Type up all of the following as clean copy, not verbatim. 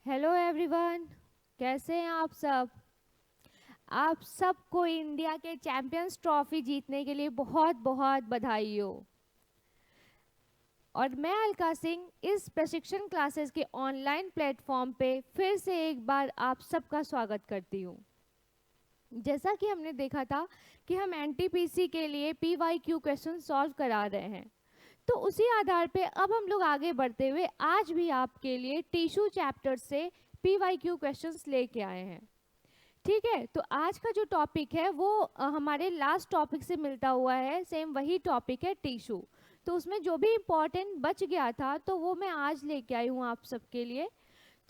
Hello everyone, कैसे हैं आप सब। आप सबको इंडिया के चैंपियंस ट्रॉफी जीतने के लिए बहुत बहुत बधाई हो। और मैं अलका सिंह इस प्रशिक्षण क्लासेस के ऑनलाइन प्लेटफॉर्म पे फिर से एक बार आप सबका स्वागत करती हूँ। जैसा कि हमने देखा था कि हम एनटीपीसी के लिए पीवाईक्यू क्वेश्चन सॉल्व करा रहे हैं, तो उसी आधार पे अब हम लोग आगे बढ़ते हुए आज भी आपके लिए टिश्यू चैप्टर से पीवाईक्यू क्वेश्चंस लेके आए हैं। ठीक है, तो आज का जो टॉपिक है वो हमारे लास्ट टॉपिक से मिलता हुआ है, सेम वही टॉपिक है टिश्यू। तो उसमें जो भी इम्पोर्टेंट बच गया था तो वो मैं आज लेके आई हूँ आप सबके लिए।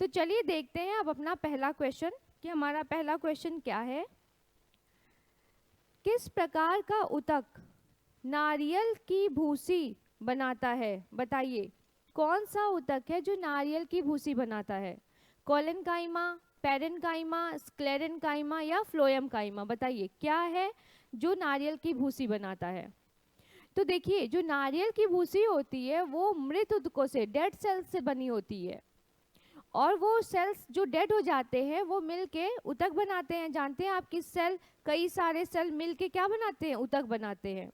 तो चलिए देखते हैं अब अपना पहला क्वेश्चन कि हमारा पहला क्वेश्चन क्या है। किस प्रकार का ऊतक नारियल की भूसी बनाता है? बताइए कौन सा ऊतक है जो नारियल की भूसी बनाता है? कोलेनकाइमा, पेरेनकाइमा, स्क्लेरेनकाइमा या फ्लोएम काइमा? बताइए क्या है जो नारियल की भूसी बनाता है। तो देखिए, जो नारियल की भूसी होती है वो मृत ऊतकों से, डेड सेल्स से बनी होती है, और वो सेल्स जो डेड हो जाते हैं वो मिलके ऊतक बनाते हैं। जानते हैं आप कि सेल, कई सारे सेल मिलके क्या बनाते हैं? ऊतक बनाते हैं।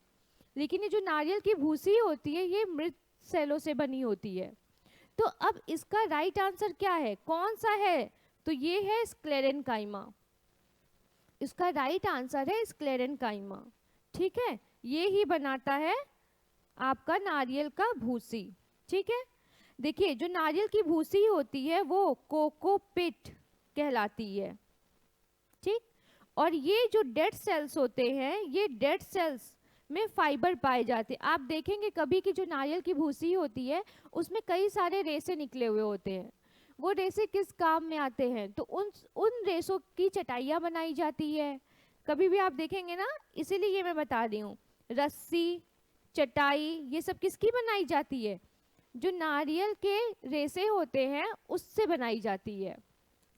लेकिन ये जो नारियल की भूसी होती है ये मृत सेलों से बनी होती है। तो अब इसका राइट आंसर क्या है, कौन सा है? तो ये है स्क्लेरेनकाइमा। इसका राइट आंसर है स्क्लेरेनकाइमा। ठीक है, ये ही बनाता है आपका नारियल का भूसी। ठीक है, देखिए जो नारियल की भूसी होती है वो कोकोपिट कहलाती है। ठीक, और ये जो डेड सेल्स होते हैं ये डेड सेल्स में फाइबर पाए जाते हैं। आप देखेंगे कभी कि जो नारियल की भूसी होती है उसमें कई सारे रेसे निकले हुए होते हैं। वो रेसे किस काम में आते हैं? तो उन रेसों की चटाइयाँ बनाई जाती है। कभी भी आप देखेंगे ना, इसीलिए ये मैं बता रही हूँ, रस्सी, चटाई, ये सब किसकी बनाई जाती है? जो नारियल के रेसे होते हैं उससे बनाई जाती है।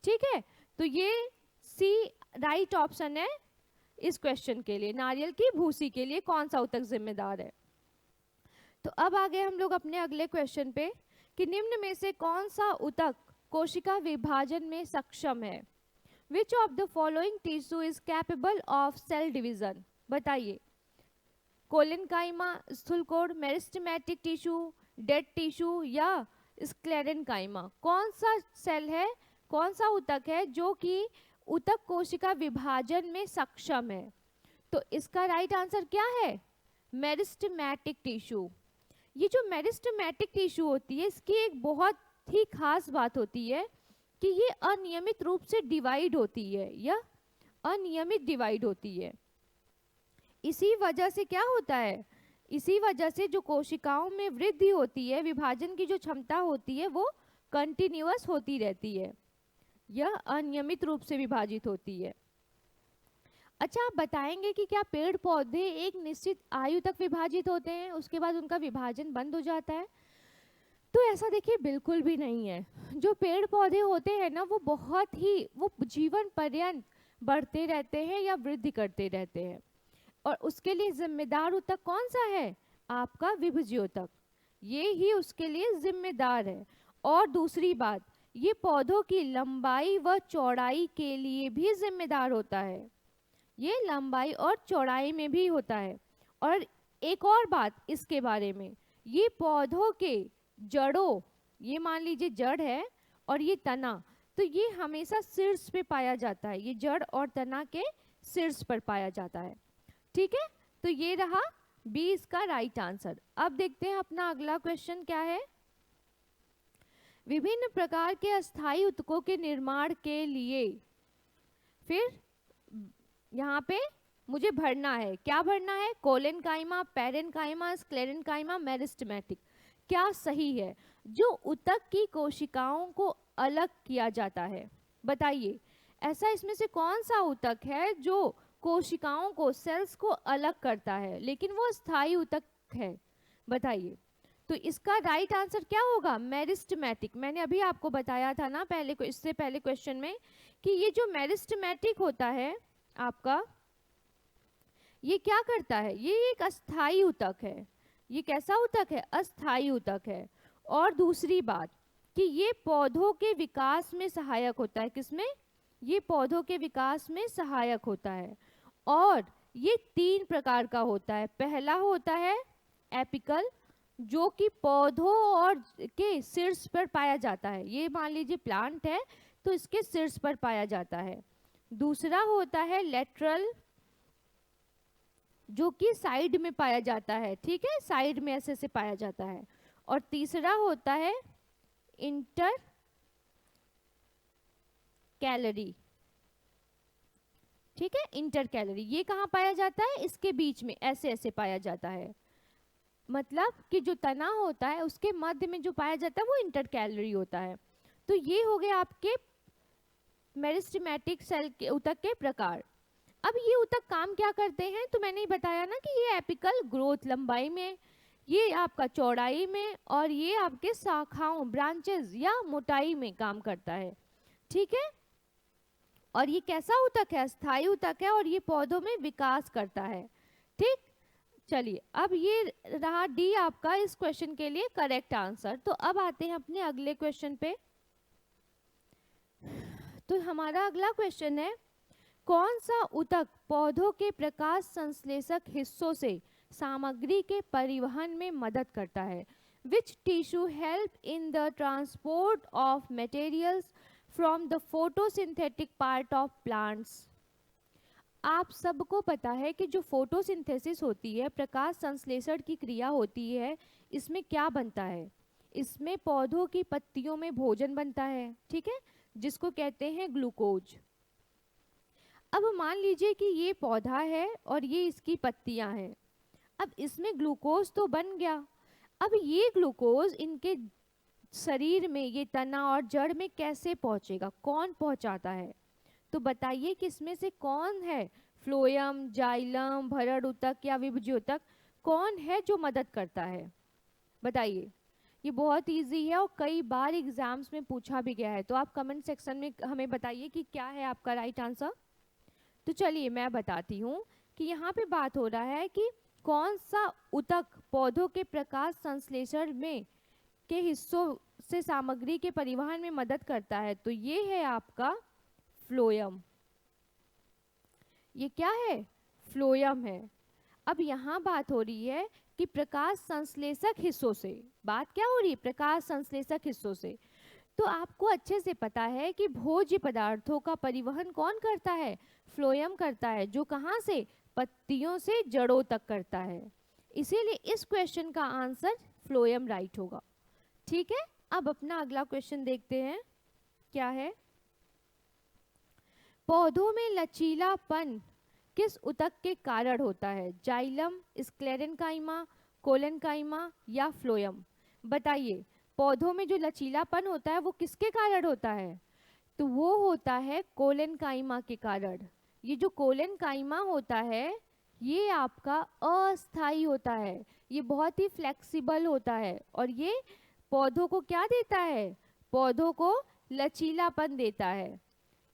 ठीक है, तो ये सी राइट ऑप्शन है इस क्वेश्चन के लिए। नारियल की भूसी के लिए कौन सा ऊतक जिम्मेदार है? तो अब आ गए हम लोग अपने अगले क्वेश्चन पे कि निम्न में से कौन सा ऊतक कोशिका विभाजन में सक्षम है? Which of the following tissue is capable of cell division? बताइए, कोलेनकाइमा, स्थूलकोड, मेरिस्टेमेटिक टिश्यू, डेड टिश्यू या स्क्लेरेनकाइमा? कौन सा सेल है, कौन सा ऊतक है जो कि ऊतक कोशिका विभाजन में सक्षम है? तो इसका राइट आंसर क्या है? Meristematic tissue. ये जो मेरिस्टेमेटिक टिश्यू होती है इसकी एक बहुत ही खास बात होती है कि ये अनियमित रूप से डिवाइड होती है या अनियमित डिवाइड होती है। इसी वजह से क्या होता है, इसी वजह से जो कोशिकाओं में वृद्धि होती है, विभाजन की जो क्षमता होती है वो कंटिन्यूअस होती रहती है, यह अनियमित रूप से विभाजित होती है। अच्छा, आप बताएंगे कि क्या पेड़ पौधे एक निश्चित आयु तक विभाजित होते हैं उसके बाद उनका विभाजन बंद हो जाता है? तो ऐसा देखिए बिल्कुल भी नहीं है। जो पेड़ पौधे होते हैं ना वो बहुत ही, वो जीवन पर्यंत बढ़ते रहते हैं या वृद्धि करते रहते हैं, और उसके लिए जिम्मेदार ऊतक कौन सा है? आपका विभज्योतक, ये ही उसके लिए जिम्मेदार है। और दूसरी बात, ये पौधों की लंबाई व चौड़ाई के लिए भी जिम्मेदार होता है। ये लंबाई और चौड़ाई में भी होता है। और एक और बात इसके बारे में, ये पौधों के जड़ों, ये मान लीजिए जड़ है और ये तना, तो ये हमेशा शीर्ष पे पाया जाता है। ये जड़ और तना के शीर्ष पर पाया जाता है। ठीक है, तो ये रहा बी इसका राइट आंसर। अब देखते हैं अपना अगला क्वेश्चन क्या है। विभिन्न प्रकार के अस्थायी ऊतकों के निर्माण के लिए, फिर यहाँ पे मुझे भरना है, क्या भरना है? Collenchyma, parenchyma, sclerenchyma, meristematic. क्या सही है? जो ऊतक की कोशिकाओं को अलग किया जाता है, बताइए ऐसा इसमें से कौन सा ऊतक है जो कोशिकाओं को, सेल्स को अलग करता है लेकिन वो स्थायी ऊतक है? बताइए। तो इसका राइट आंसर क्या होगा? मेरिस्टेमेटिक। मैंने अभी आपको बताया था ना पहले को, इससे पहले क्वेश्चन में, कि ये जो मेरिस्टेमेटिक होता है आपका, ये क्या करता है? ये एक अस्थायी ऊतक है। ये कैसा ऊतक है? अस्थायी ऊतक है। और दूसरी बात कि ये पौधों के विकास में सहायक होता है। किसमें? ये पौधों के विकास में सहायक होता है। और ये 3 प्रकार का होता है। पहला होता है एपिकल, जो कि पौधों और के शीर्ष पर पाया जाता है। ये मान लीजिए प्लांट है तो इसके शीर्ष पर पाया जाता है। दूसरा होता है लेटरल, जो कि साइड में पाया जाता है, ठीक है, साइड में ऐसे से पाया जाता है। और तीसरा होता है इंटर कैलरी, ठीक है, इंटर कैलरी। ये कहाँ पाया जाता है? इसके बीच में ऐसे ऐसे पाया जाता है। मतलब कि जो तना होता है उसके मध्य में जो पाया जाता है वो इंटर कैलरी होता है। तो ये हो गए आपके मेरिस्टेमेटिक सेल के ऊतक के प्रकार। अब ये ऊतक काम क्या करते हैं? तो मैंने ही बताया ना कि ये एपिकल ग्रोथ लंबाई में, ये आपका चौड़ाई में, और ये आपके शाखाओं ब्रांचेस या मोटाई में काम करता है, ठीक है। और ये कैसा ऊतक है? स्थायी ऊतक है और ये पौधों में विकास करता है, ठीक। चलिए, अब ये रहा डी आपका इस क्वेश्चन के लिए करेक्ट आंसर। तो अब आते हैं अपने अगले क्वेश्चन पे। तो हमारा अगला क्वेश्चन है, कौन सा ऊतक पौधों के प्रकाश संश्लेषक हिस्सों से सामग्री के परिवहन में मदद करता है? Which tissue help in the transport of materials from the photosynthetic part of plants? आप सबको पता है कि जो फोटोसिंथेसिस होती है, प्रकाश संश्लेषण की क्रिया होती है, इसमें क्या बनता है? इसमें पौधों की पत्तियों में भोजन बनता है, ठीक है, जिसको कहते हैं ग्लूकोज। अब मान लीजिए कि ये पौधा है और ये इसकी पत्तियां हैं। अब इसमें ग्लूकोज तो बन गया। अब ये ग्लूकोज इनके शरीर में, ये तना और जड़ में कैसे पहुंचेगा? कौन पहुंचाता है? तो बताइए कि इसमें से कौन है? फ्लोएम, जाइलम, भरड़ ऊतक या विभज्य ऊतक, कौन है जो मदद करता है? बताइए। ये बहुत इजी है और कई बार एग्जाम्स में पूछा भी गया है। तो आप कमेंट सेक्शन में हमें बताइए कि क्या है आपका राइट आंसर। तो चलिए मैं बताती हूँ कि यहाँ पे बात हो रहा है कि कौन सा ऊतक पौधों के प्रकाश संश्लेषण में के हिस्सों से सामग्री के परिवहन में मदद करता है। तो ये है आपका फ्लोएम। ये क्या है? फ्लोएम है। अब यहाँ बात हो रही है कि प्रकाश संश्लेषक हिस्सों से, बात क्या हो रही है? प्रकाश संश्लेषक हिस्सों से। तो आपको अच्छे से पता है कि भोज्य पदार्थों का परिवहन कौन करता है? फ्लोएम करता है, जो कहाँ से? पत्तियों से जड़ों तक करता है। इसीलिए इस क्वेश्चन का आंसर फ्लोएम राइट होगा, ठीक है। अब अपना अगला क्वेश्चन देखते हैं क्या है। पौधों में लचीलापन किस ऊतक के कारण होता है? जाइलम, स्क्लेरेनकाइमा, कोलेनकाइमा या फ्लोएम? बताइए, पौधों में जो लचीलापन होता है वो किसके कारण होता है? तो वो होता है कोलेनकाइमा के कारण। ये जो कोलेनकाइमा होता है ये आपका अस्थाई होता है, ये बहुत ही फ्लेक्सिबल होता है और ये पौधों को क्या देता है? पौधों को लचीलापन देता है,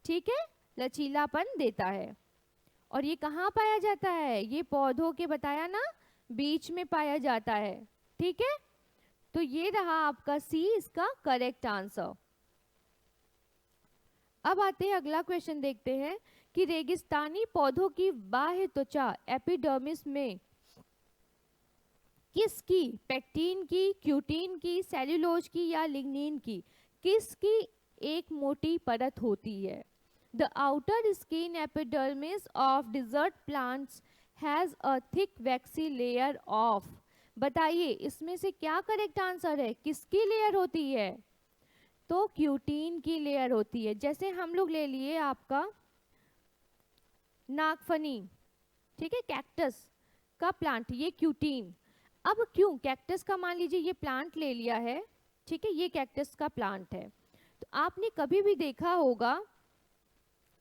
ठीक है, लचीलापन देता है। और ये कहाँ पाया जाता है? ये पौधों के बताया ना बीच में पाया जाता है, ठीक है। तो ये रहा आपका सी इसका करेक्ट आंसर। अब आते हैं अगला क्वेश्चन देखते हैं कि रेगिस्तानी पौधों की बाह्य त्वचा एपिडर्मिस में किसकी, पेक्टिन की, क्यूटिन की, सेल्यूलोज की या लिग्निन की, किसकी एक मोटी परत होती है? The outer skin epidermis of desert plants has a thick waxy layer of, बताइए इसमें से क्या करेक्ट आंसर है? किसकी लेयर होती है? तो क्यूटीन की लेयर होती है। जैसे हम लोग ले लिए आपका नागफनी, ठीक है, कैक्टस का प्लांट, ये क्यूटीन। अब क्यों कैक्टस का, मान लीजिए ये प्लांट ले लिया है, ठीक है, ये कैक्टस का प्लांट है। तो आपने कभी भी देखा होगा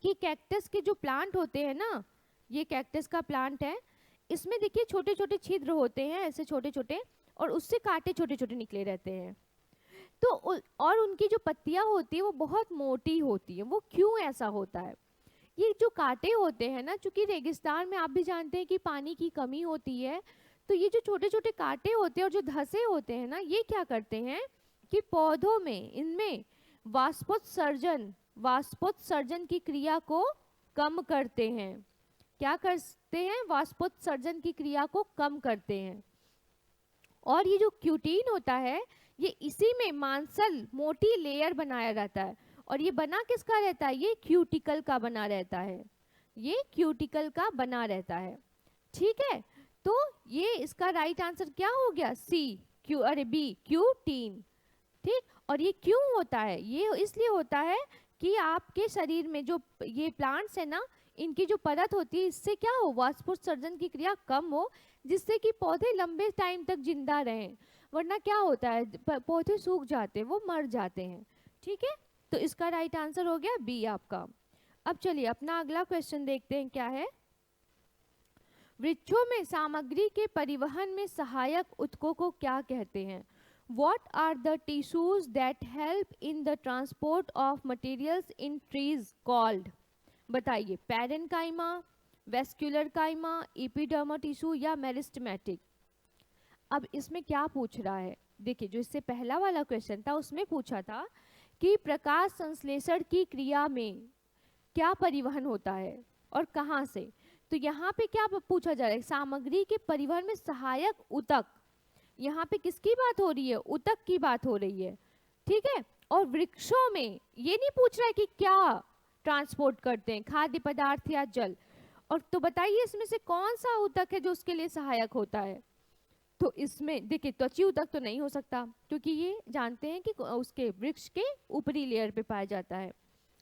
कि कैक्टस के जो प्लांट होते हैं ना, ये कैक्टस का प्लांट है, इसमें देखिए छोटे छोटे छिद्र होते हैं ऐसे छोटे छोटे, और उससे कांटे छोटे छोटे निकले रहते हैं। तो और उनकी जो पत्तियां होती है वो बहुत मोटी होती है। वो क्यों ऐसा होता है? ये जो कांटे होते हैं ना, चूंकि रेगिस्तान में आप भी जानते हैं कि पानी की कमी होती है, तो ये जो छोटे छोटे कांटे होते हैं और जो धसे होते हैं ना, ये क्या करते हैं कि पौधों में इनमें वाष्पोत्सर्जन की क्रिया को कम करते हैं। क्या करते हैं? वाष्पोत्सर्जन की क्रिया को कम करते हैं। और ये जो क्यूटीन होता है ये इसी में मांसल मोटी लेयर बनाया रहता है। और ये बना किसका रहता है? ये क्यूटिकल का बना रहता है। ये क्यूटिकल का बना रहता है। ठीक है, तो ये इसका राइट आंसर क्या हो गया? सी, बी, क्यूटीन। ठीक, और ये क्यों होता है? ये इसलिए होता है कि आपके शरीर में जो ये प्लांट्स है ना, इनकी जो परत होती है इससे क्या हो? वाष्पोत्सर्जन की क्रिया कम हो, जिससे कि पौधे लंबे टाइम तक जिंदा रहें। वरना क्या होता है? पौधे सूख जाते हैं, वो मर जाते हैं। ठीक है, तो इसका राइट आंसर हो गया बी आपका। अब चलिए अपना अगला क्वेश्चन देखते हैं क्या है। वृक्षों में सामग्री के परिवहन में सहायक ऊतकों को क्या कहते हैं? What are the tissues that help in the transport of materials in trees called? बताइए, पैरेनकाइमा, वेस्क्यूलर काइमा, एपिडर्मल टिश्यू या मेरिस्टेमेटिक। अब इसमें क्या पूछ रहा है? देखिए, जो इससे पहला वाला क्वेश्चन था उसमें पूछा था कि प्रकाश संश्लेषण की क्रिया में क्या परिवहन होता है और कहाँ से। तो यहाँ पे क्या पूछा जा रहा है? सामग्री के परिवहन में सहायक ऊतक। यहाँ पे किसकी बात हो रही है? ऊतक की बात हो रही है। ठीक है, और वृक्षों में ये नहीं पूछ रहा है कि क्या ट्रांसपोर्ट करते हैं, खाद्य पदार्थ या जल। और तो बताइए इसमें से कौन सा ऊतक है जो उसके लिए सहायक होता है? तो इसमें देखिए, त्वची ऊतक तो नहीं हो सकता, क्योंकि ये जानते हैं कि उसके वृक्ष के ऊपरी लेयर पे पाया जाता है।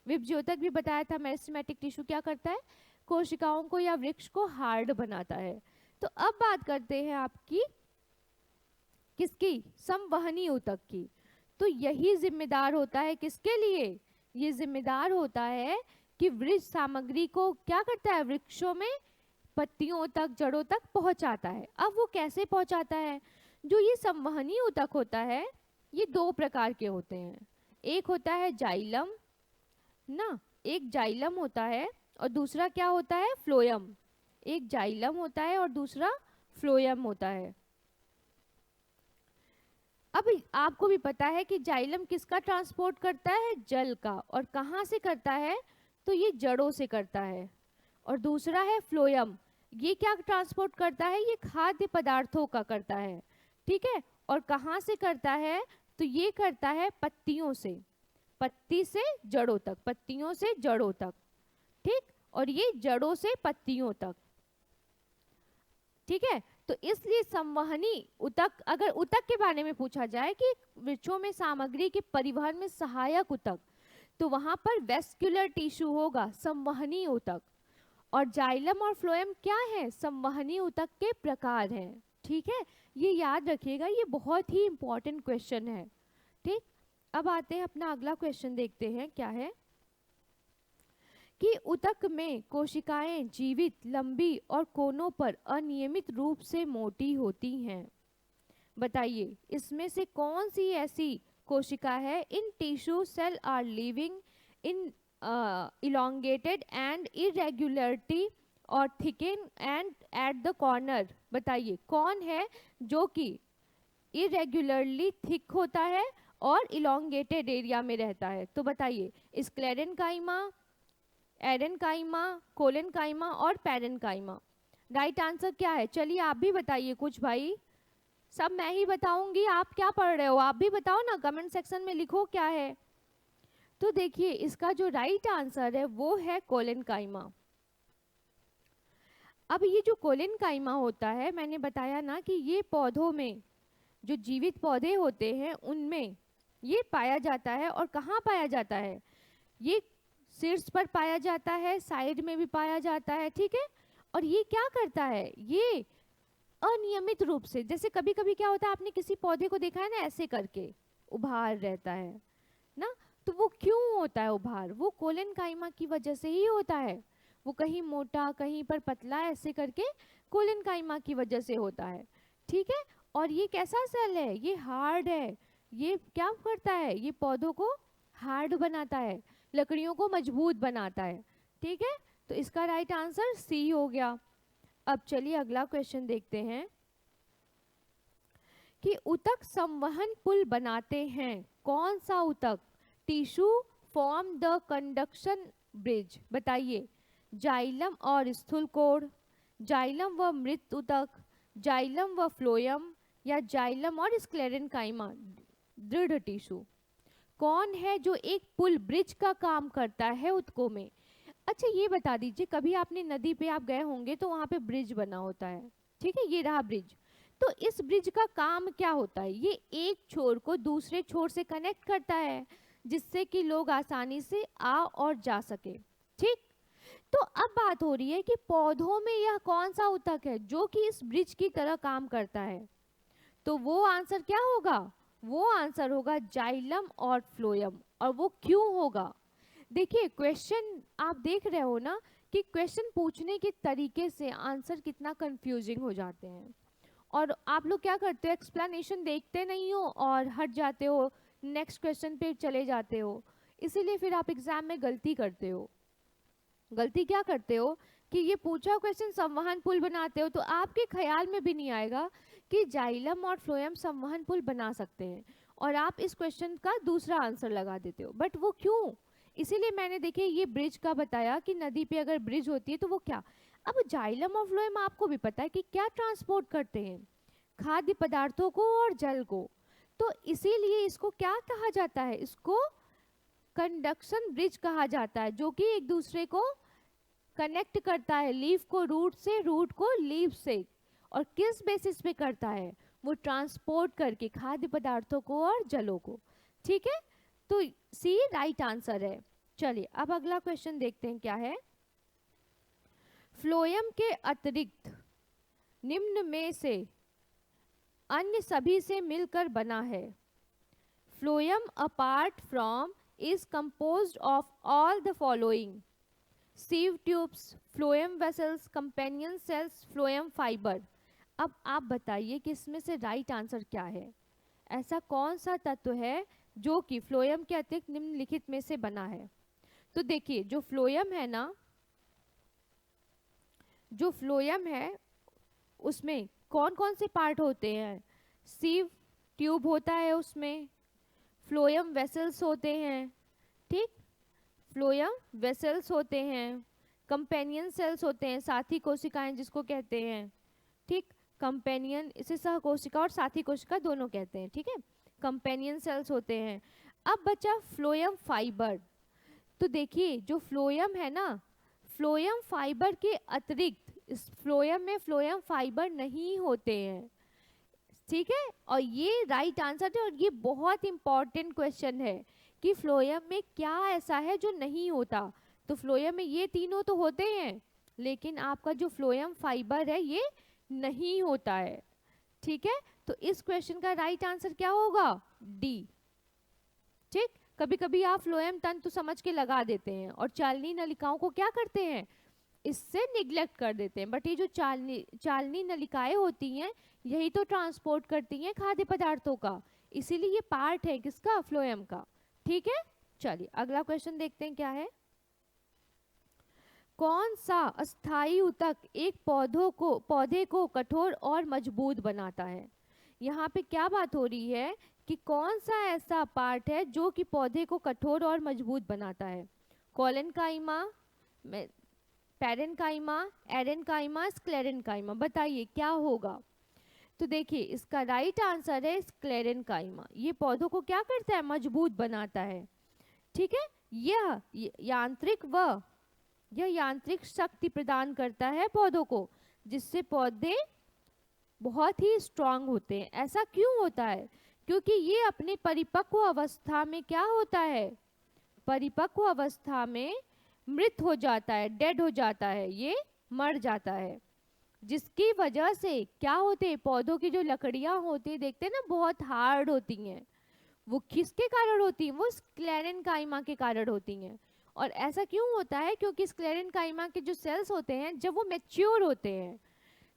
विभज्योतक भी बताया था। मेरिस्टेमेटिक टिश्यू क्या करता है? कोशिकाओं को या वृक्ष को हार्ड बनाता है। तो अब बात करते हैं आपकी किसकी? संवहनी ऊतक की। तो यही जिम्मेदार होता है किसके लिए? ये जिम्मेदार होता है कि वृक्ष सामग्री को क्या करता है? वृक्षों में पत्तियों तक, जड़ों तक पहुंचाता है। अब वो कैसे पहुंचाता है? जो ये संवहनी ऊतक होता है ये दो प्रकार के होते हैं। एक होता है जाइलम ना, एक जाइलम होता है और दूसरा क्या होता है? फ्लोएम। एक जाइलम होता है और दूसरा फ्लोएम होता है। अब आपको भी पता है कि जाइलम किसका ट्रांसपोर्ट करता है? जल का। और कहाँ से करता है? तो ये जड़ों से करता है। और दूसरा है फ्लोएम, ये क्या ट्रांसपोर्ट करता है? ये खाद्य पदार्थों का करता है। ठीक है, और कहाँ से करता है? तो ये करता है पत्तियों से, पत्ती से जड़ों तक, पत्तियों से जड़ों तक। ठीक, और ये जड़ों से पत्तियों तक। ठीक है, तो इसलिए संवहनी ऊतक, अगर ऊतक के बारे में पूछा जाए कि वृक्षों में सामग्री के परिवहन में सहायक ऊतक, तो वहां पर वेस्क्यूलर टिश्यू होगा, संवहनी ऊतक। और जाइलम और फ्लोएम क्या है? संवहनी ऊतक के प्रकार हैं। ठीक है, ये याद रखिएगा, ये बहुत ही इंपॉर्टेंट क्वेश्चन है। ठीक, अब आते हैं अपना अगला क्वेश्चन देखते हैं क्या है कि ऊतक में कोशिकाएं जीवित, लंबी और कोनों पर अनियमित रूप से मोटी होती हैं। बताइए इसमें से कौन सी ऐसी कोशिका है? In tissue cell are living in elongated and irregularity और thicken and at the corner। बताइए कौन है जो कि irregularly thick होता है और elongated एरिया में रहता है? तो बताइए स्क्लेरेनकाइमा, एरेनकाइमा, कोलेनकाइमा और पैरेनकाइमा। राइट आंसर क्या है? चलिए आप भी बताइए कुछ भाई, सब मैं ही बताऊंगी, आप क्या पढ़ रहे हो? आप भी बताओ ना, कमेंट सेक्शन में लिखो क्या है। तो देखिए इसका जो राइट आंसर है वो है कोलेनकाइमा। अब ये जो कोलेनकाइमा होता है, मैंने बताया ना कि ये पौधों में, जो जीवित पौधे होते हैं उनमें ये पाया जाता है। और कहाँ पाया जाता है? ये शीर्ष पर पाया जाता है, साइड में भी पाया जाता है। ठीक है, और ये क्या करता है? ये अनियमित रूप से, जैसे कभी कभी क्या होता है, आपने किसी पौधे को देखा है ना, ऐसे करके उभार रहता है ना, तो वो क्यों होता है उभार? वो कोलेनकाइमा की वजह से ही होता है। वो कहीं मोटा, कहीं पर पतला, ऐसे करके कोलेनकाइमा की वजह से होता है। ठीक है, और ये कैसा सेल है? ये हार्ड है। ये क्या करता है? ये पौधों को हार्ड बनाता है, लकड़ियों को मजबूत बनाता है। ठीक है, तो इसका राइट आंसर सी हो गया। अब चलिए अगला क्वेश्चन देखते हैं कि ऊतक संवहन पुल बनाते हैं। कौन सा ऊतक? Tissue form the conduction bridge. बताइए, जाइलम और स्थूल कोड, जाइलम व मृत ऊतक, जाइलम व फ्लोएम, या जाइलम और स्क्लेरेनकाइमा दृढ़ टिश्यू। कौन है जो एक पुल ब्रिज का काम करता है ऊतकों में? अच्छा ये बता दीजिए, कभी आपने नदी पे आप गए होंगे तो वहां पे ब्रिज बना होता है, ठीक है, ये रहा ब्रिज। तो इस ब्रिज का काम क्या होता है? ये एक छोर को दूसरे छोर से कनेक्ट करता है, जिससे कि लोग आसानी से आ और जा सके। ठीक, तो अब बात हो रही है कि पौधों में यह कौन सा ऊतक है जो कि इस ब्रिज की तरह काम करता है? तो वो आंसर क्या होगा? वो आंसर होगा जाइलम और फ्लोएम। और वो क्यों होगा? देखिए, क्वेश्चन आप देख रहे हो ना कि क्वेश्चन पूछने के तरीके से आंसर कितना कंफ्यूजिंग हो जाते हैं, और आप लोग क्या करते हो, एक्सप्लेनेशन देखते नहीं हो और हट जाते हो, नेक्स्ट क्वेश्चन पे चले जाते हो। इसीलिए फिर आप एग्जाम में गलती करते हो। गलती क्या करते हो कि ये पूछा क्वेश्चन संवहन पुल बनाते हो, तो आपके ख्याल में भी नहीं आएगा कि जाइलम और फ्लोएम संवहन पुल बना सकते हैं, और आप इस क्वेश्चन का दूसरा आंसर लगा देते हो। बट वो क्यों? इसीलिए मैंने देखिए ये ब्रिज का बताया कि नदी पे अगर ब्रिज होती है तो वो क्या। अब जाइलम और फ्लोएम आपको भी पता है कि क्या ट्रांसपोर्ट करते हैं, खाद्य पदार्थों को और जल को। तो इसीलिए इसको क्या कहा जाता है? इसको कंडक्शन ब्रिज कहा जाता है, जो कि एक दूसरे को कनेक्ट करता है, लीफ को रूट से, रूट को लीफ से। और किस बेसिस पे करता है? वो ट्रांसपोर्ट करके खाद्य पदार्थों को और जलों को। ठीक है, तो सी राइट आंसर है। चलिए अब अगला क्वेश्चन देखते हैं क्या है। फ्लोएम के अतिरिक्त निम्न में से अन्य सभी से मिलकर बना है। Phloem apart from is composed of all the following: sieve tubes, phloem vessels, companion cells, phloem fiber। अब आप बताइए कि इसमें से राइट आंसर क्या है? ऐसा कौन सा तत्व है जो कि फ्लोएम के अतिरिक्त निम्नलिखित में से बना है? तो देखिए, जो फ्लोएम है ना, जो फ्लोएम है उसमें कौन कौन से पार्ट होते हैं? सीव ट्यूब होता है उसमें, फ्लोएम वेसल्स होते हैं, ठीक, फ्लोएम वेसल्स होते हैं, कंपेनियन सेल्स होते हैं, साथी कोशिकाएं जिसको कहते हैं, ठीक, कंपेनियन इसे सह कोशिका और साथी कोशिका दोनों कहते हैं, ठीक है, कंपेनियन सेल्स होते हैं। अब बचा फ्लोएम फाइबर। तो देखिए जो फ्लोएम है ना, फ्लोएम फाइबर के अतिरिक्त इस फ्लोएम में फ्लोएम फाइबर नहीं होते हैं, ठीक है। और ये राइट आंसर है, और ये बहुत इंपॉर्टेंट क्वेश्चन है कि फ्लोएम में क्या ऐसा है जो नहीं होता। तो फ्लोएम में ये तीनों तो होते हैं, लेकिन आपका जो फ्लोएम फाइबर है ये नहीं होता है, ठीक है। तो इस क्वेश्चन का राइट आंसर क्या होगा? डी, ठीक। कभी कभी आप फ्लोएम तंतु समझ के लगा देते हैं और चालनी नलिकाओं को क्या करते हैं, इससे निग्लेक्ट कर देते हैं। बट ये जो चालनी नलिकाएं होती हैं यही तो ट्रांसपोर्ट करती हैं खाद्य पदार्थों का, इसीलिए ये पार्ट है किसका? फ्लोएम का, ठीक है। चलिए अगला क्वेश्चन देखते हैं क्या है। कौन सा अस्थायी ऊतक एक पौधे को कठोर और मजबूत बनाता है? यहाँ पे क्या बात हो रही है कि कौन सा ऐसा पार्ट है जो कि पौधे को कठोर और मजबूत बनाता है? Collenchyma, parenchyma, aerenchyma, sclerenchyma. बताइए क्या होगा? तो देखिए इसका राइट आंसर है स्क्लेरेनकाइमा। ये पौधों को क्या करता है? मजबूत बनाता है, ठीक है। यह यांत्रिक शक्ति प्रदान करता है पौधों को, जिससे पौधे बहुत ही स्ट्रांग होते हैं। ऐसा क्यों होता है? क्योंकि ये अपने परिपक्व अवस्था में क्या होता है? परिपक्व अवस्था में मृत हो जाता है, डेड हो जाता है, ये मर जाता है, जिसकी वजह से क्या होते हैं? पौधों की जो लकड़ियां होती है देखते हैं ना, बहुत हार्ड होती हैं। वो किसके कारण होती हैं? वो स्क्लेरेनकाइमा के कारण होती हैं। और ऐसा क्यों होता है? क्योंकि स्क्लेरेनकाइमा के जो सेल्स होते हैं जब वो मैच्योर होते हैं,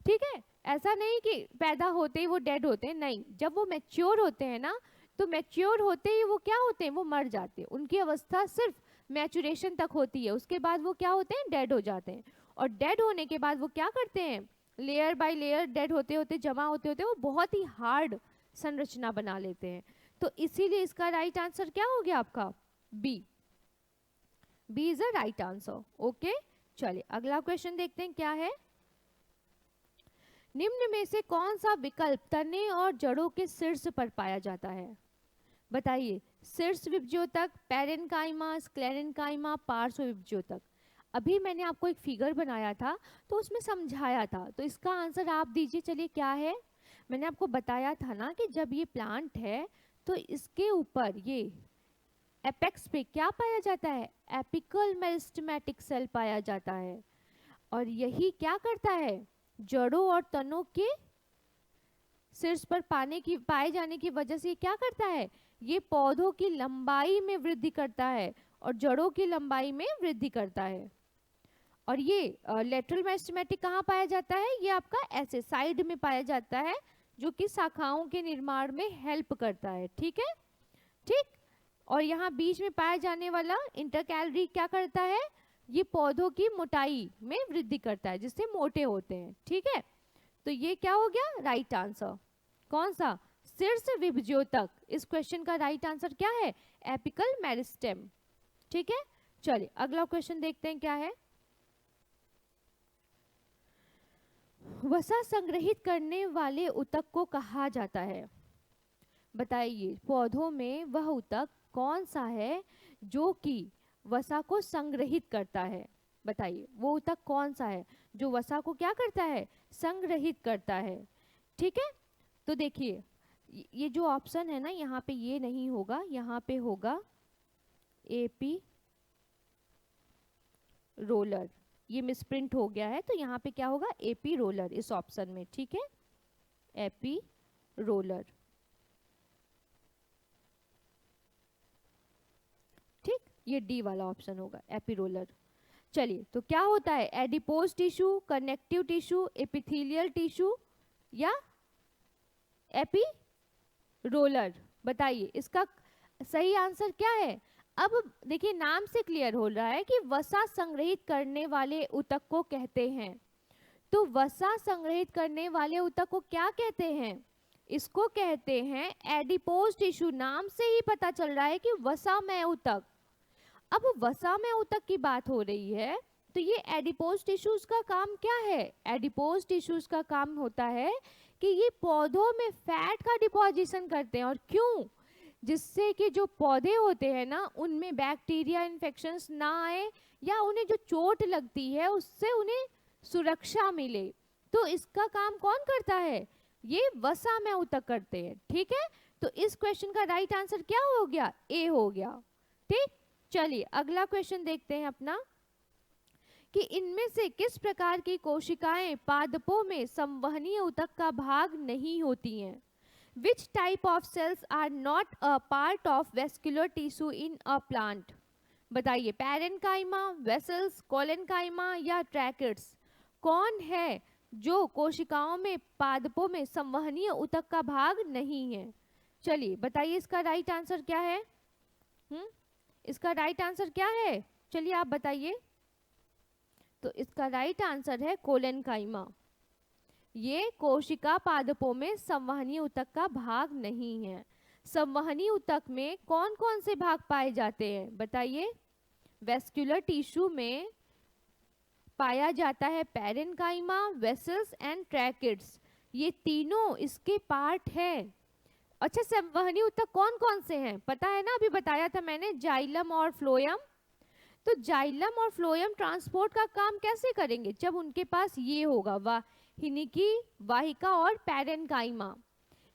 ठीक है, ऐसा नहीं कि पैदा होते ही वो डेड होते हैं, नहीं, जब वो मैच्योर होते हैं ना, तो मैच्योर होते ही वो क्या होते हैं? वो मर जाते हैं। उनकी अवस्था सिर्फ मैचुरेशन तक होती है, उसके बाद वो क्या होते हैं? डेड हो जाते हैं। और डेड होने के बाद वो क्या करते हैं? लेयर बाय लेयर डेड होते होते, जमा होते होते वो बहुत ही हार्ड संरचना बना लेते हैं। तो इसीलिए इसका राइट आंसर क्या हो गया आपका? B. B is a right answer. Okay, चलिए अगला क्वेश्चन देखते हैं क्या है। निम्न में से कौन सा विकल्प तने और जड़ों के शीर्ष पर पाया जाता है? बताइए। शीर्ष विभज्योतक, पैरेन्काइमा, स्क्लेरेन्काइमा, पार्श्व विभज्योतक। अभी मैंने आपको एक फिगर बनाया था तो उसमें समझाया था, तो इसका आंसर आप दीजिए। चलिए क्या है? मैंने आपको बताया था ना कि जब ये प्लांट है तो इसके ऊपर ये एपेक्स पे क्या पाया जाता है? एपिकल मेरिस्टेमेटिक सेल पाया जाता है। और यही क्या करता है? जड़ों और तनों के शीर्ष पर पाए जाने की वजह से ये क्या करता है? ये पौधों की लंबाई में वृद्धि करता है और जड़ों की लंबाई में वृद्धि करता है। और ये लेटरल मेरिस्टेमेटिक कहाँ पाया जाता है? ये आपका ऐसे साइड में पाया जाता है, जो कि शाखाओं के निर्माण में हेल्प करता है। ठीक है, ठीक। और यहाँ बीच में पाया जाने वाला इंटरकैलरी क्या करता है? ये पौधों की मोटाई में वृद्धि करता है, जिससे मोटे होते हैं। ठीक है, तो ये क्या हो गया? Right answer. कौन सा? शीर्ष विभज्योतक। इस क्वेश्चन का राइट आंसर क्या है? Apical meristem. ठीक है, चलिए अगला क्वेश्चन देखते हैं क्या है। वसा संग्रहित करने वाले ऊतक को कहा जाता है? बताइए। पौधों में वह ऊतक कौन सा है जो कि वसा को संग्रहित करता है? बताइए, वो ऊतक कौन सा है जो वसा को क्या करता है? संग्रहित करता है। ठीक है, तो देखिए ये जो ऑप्शन है ना, यहाँ पे ये नहीं होगा, यहाँ पे होगा एपी रोलर। ये मिसप्रिंट हो गया है, तो यहाँ पे क्या होगा? एपी रोलर इस ऑप्शन में। ठीक है, एपी रोलर। ठीक, ये डी वाला ऑप्शन होगा, एपी रोलर। चलिए, तो क्या होता है? Adipose tissue, connective tissue, epithelial tissue या एपी रोलर? बताइए इसका सही आंसर क्या है। अब देखिए, नाम से क्लियर हो रहा है कि वसा संग्रहित करने वाले ऊतक को कहते हैं। तो वसा संग्रहित करने वाले ऊतक को क्या कहते हैं? इसको कहते हैं एडिपोज टिश्यू। नाम से ही पता चल रहा है कि वसामय ऊतक। अब वसामय ऊतक की बात हो रही है, तो ये एडिपोज टिश्यूज का काम क्या है? एडिपोज टिश्यूज का काम होता है कि ये पौधों में फैट का डिपोजिशन करते हैं। और क्यों? जिससे कि जो पौधे होते हैं ना, उनमें बैक्टीरिया इन्फेक्शंस ना आए, या उन्हें जो चोट लगती है उससे उन्हें सुरक्षा मिले। तो इसका काम कौन करता है? ये वसामय ऊतक करते हैं। ठीक है, तो इस क्वेश्चन का राइट आंसर क्या हो गया? ए हो गया। ठीक, चलिए अगला क्वेश्चन देखते हैं अपना, कि इनमें से किस प्रकार की कोशिकाएं पादपों में संवहनीय ऊतक का भाग नहीं होती हैं? Which type of cells are not a part of vascular tissue in a plant? बताइए। पैरेन्काइमा, वेसल्स, कोलेनकाइमा या ट्रैकेट्स? कौन है जो कोशिकाओं में पादपों में संवहनीय ऊतक का भाग नहीं है? चलिए बताइए, इसका राइट आंसर क्या है? इसका राइट आंसर क्या है? चलिए आप बताइए। तो इसका राइट आंसर है कोलेनकाइमा। ये कोशिका पादपों में संवहनी ऊतक का भाग नहीं है। संवहनी ऊतक में कौन कौन से भाग पाए जाते हैं? बताइए। वेस्कुलर टिश्यू में पाया जाता है पैरेन्काइमा, वेसल्स एंड ट्रैकेट्स। ये तीनों इसके पार्ट हैं। अच्छा, संवहनी ऊतक कौन कौन से हैं पता है ना? अभी बताया था मैंने, जाइलम और फ्लोएम। तो जाइलम और फ्लोएम ट्रांसपोर्ट का काम कैसे करेंगे? जब उनके पास ये होगा, वाहिनिकी, वाहिका और पैरेन्काइमा।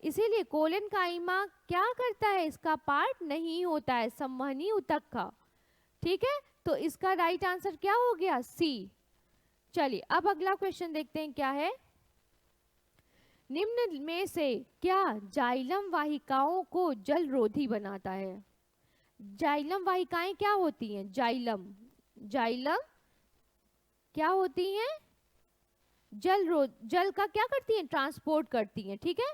इसीलिए कोलेनकाइमा क्या करता है? इसका पार्ट नहीं होता है संवहनी ऊतक का। ठीक है, तो इसका राइट आंसर क्या हो गया? सी। चलिए अब अगला क्वेश्चन देखते हैं क्या है। निम्न में से क्या जाइलम वाहिकाओं को जलरोधी बनाता है? जाइलम वाहिकाएं क्या होती हैं? जाइलम क्या होती हैं? जल का क्या करती हैं? ट्रांसपोर्ट करती हैं। ठीक है,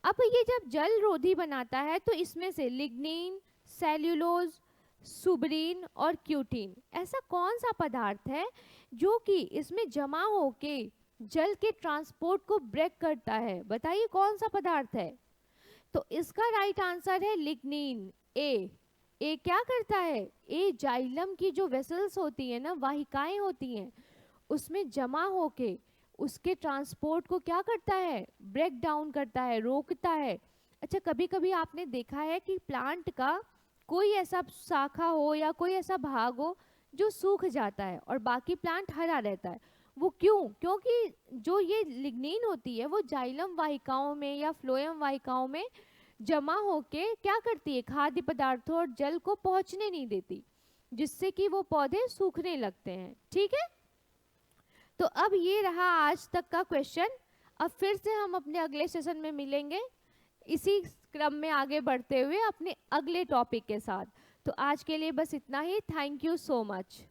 अब ये जब जल रोधी बनाता है तो इसमें से लिग्निन, सेल्यूलोज, सुब्रीन और क्यूटीन, ऐसा कौन सा पदार्थ है जो कि इसमें जमा होके जल के ट्रांसपोर्ट को ब्रेक करता है? बताइए कौन सा पदार्थ है? तो इसका राइट आंसर है लिग्निन, ए क्या करता है, ए जाइलम की जो वेसल्स होती है ना, वाहिकाएं होती हैं, उसमें जमा होके उसके ट्रांसपोर्ट को क्या करता है, ब्रेक डाउन करता है, रोकता है। अच्छा, कभी कभी आपने देखा है कि प्लांट का कोई ऐसा शाखा हो या कोई ऐसा भाग हो जो सूख जाता है और बाकी प्लांट हरा रहता है, वो क्यों? क्योंकि जो ये लिग्निन होती है वो जाइलम वाहिकाओं में या फ्लोएम वाहिकाओं में जमा होके क्या करती है, खाद्य पदार्थों और जल को पहुंचने नहीं देती, जिससे कि वो पौधे सूखने लगते हैं। ठीक है, तो अब ये रहा आज तक का क्वेश्चन। अब फिर से हम अपने अगले सेशन में मिलेंगे इसी क्रम में आगे बढ़ते हुए अपने अगले टॉपिक के साथ। तो आज के लिए बस इतना ही। Thank you so much.